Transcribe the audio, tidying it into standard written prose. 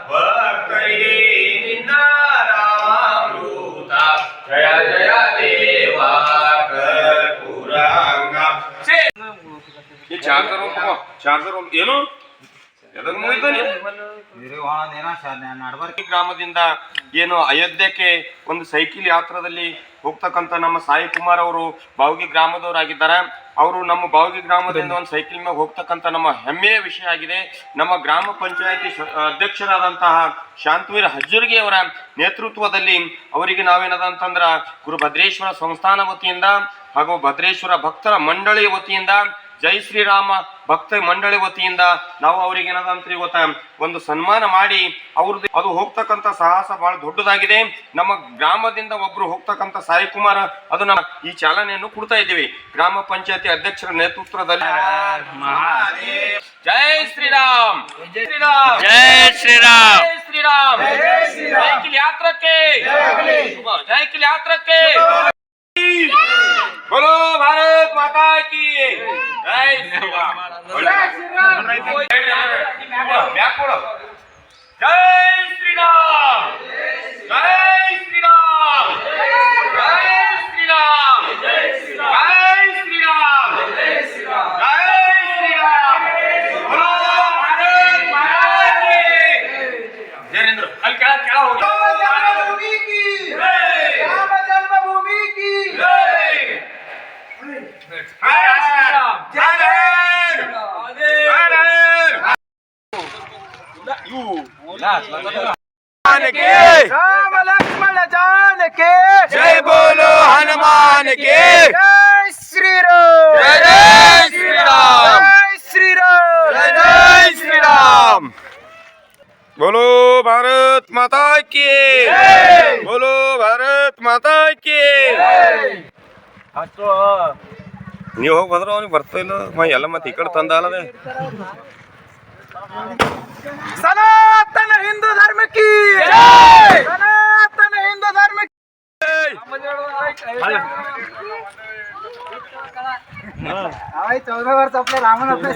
ಭಕ್ತರಿಗೆ ನಿನ್ನ ರಾಮಾಮೃತ ಜಯ ಜಯ ದೇವ ಕರ್ಪೂರಾಂಗ ಚಾರ್ಜರ್ ಏನು ಗ್ರಾಮದಿಂದ ಏನು ಅಯೋಧ್ಯಕ್ಕೆ ಒಂದು ಸೈಕಲ್ ಯಾತ್ರದಲ್ಲಿ ಹೋಗ್ತಕ್ಕಂತ ನಮ್ಮ ಸಾಯಿ ಕುಮಾರ್ ಅವರು ಬಾವಗಿ ಗ್ರಾಮದವರಾಗಿದ್ದಾರೆ. ಅವರು ನಮ್ಮ ಬಾವಗಿ ಗ್ರಾಮದಿಂದ ಒಂದು ಸೈಕಲ್ ಮೇಲೆ ಹೋಗ್ತಕ್ಕಂತ ನಮ್ಮ ಹೆಮ್ಮೆಯ ವಿಷಯ ಆಗಿದೆ. ನಮ್ಮ ಗ್ರಾಮ ಪಂಚಾಯತಿ ಅಧ್ಯಕ್ಷರಾದಂತಹ ಶಾಂತವೀರ ಹಜ್ಜುರ್ಗಿ ಅವರ ನೇತೃತ್ವದಲ್ಲಿ ಅವರಿಗೆ ನಾವೇನದಂತಂದ್ರ ಗುರು ಭದ್ರೇಶ್ವರ ಸಂಸ್ಥಾನ ವತಿಯಿಂದ ಹಾಗೂ ಭದ್ರೇಶ್ವರ ಭಕ್ತರ ಮಂಡಳಿ ವತಿಯಿಂದ ಜೈ ಶ್ರೀರಾಮ ಭಕ್ತ ಮಂಡಳಿ ವತಿಯಿಂದ ನಾವು ಅವ್ರಿಗೆ ಏನದಂತ ಇವತ್ತ ಒಂದು ಸನ್ಮಾನ ಮಾಡಿ ಅವ್ರದ್ದು ಅದು ಹೋಗ್ತಕ್ಕಂಥ ಸಾಹಸ ಬಹಳ ದೊಡ್ಡದಾಗಿದೆ. ನಮ್ಮ ಗ್ರಾಮದಿಂದ ಒಬ್ರು ಹೋಗ್ತಕ್ಕಂಥ ಸಾಯಿ ಕುಮಾರ್ ಅದನ್ನ ಈ ಚಾಲನೆಯನ್ನು ಕೊಡ್ತಾ ಇದ್ದೀವಿ ಗ್ರಾಮ ಪಂಚಾಯತಿ ಅಧ್ಯಕ್ಷರ ನೇತೃತ್ವದಲ್ಲಿ. ಜೈ ಶ್ರೀರಾಮ್, ಜೈ ಶ್ರೀರಾಮ್, ಜೈ ಶ್ರೀರಾಮ್, ಜೈ ಶ್ರೀರಾಮ್, ಸೈಕಲ್ ಯಾತ್ರಕ್ಕೆ, ಸೈಕಲ್ ಯಾತ್ರಕ್ಕೆ बोलो भारत माता की जय श्री राम, जय श्री राम, जय श्री राम, जय श्री राम, जय श्री राम, जय श्री राम, जय श्री राम, जय श्री राम, बोलो भारत माता की जयेंद्र कल क्या क्या हो गया जन्मभूमि की राम जन्मभूमि की राम लक्ष्मण जान के जय बोलो हनुमान के जय श्री राम, जय श्री राम, जय श्री राम, जय श्री राम, बोलो भारत माता की, बोलो भारत माता की. ನೀವು ಹೋಗಿ ಬಂದ್ರೆ ಅವ್ನಿಗೆ ಬರ್ತಾ ಇಲ್ಲ ಎಲ್ಲ ಮತ್ತೆ ಈ ಕಡೆ ತಂದಾಲದೆ. सनातन हिंदू धर्म की सनातन हिंदू धर्म की. चौदह वर्ष आपल्या रामन आपल्या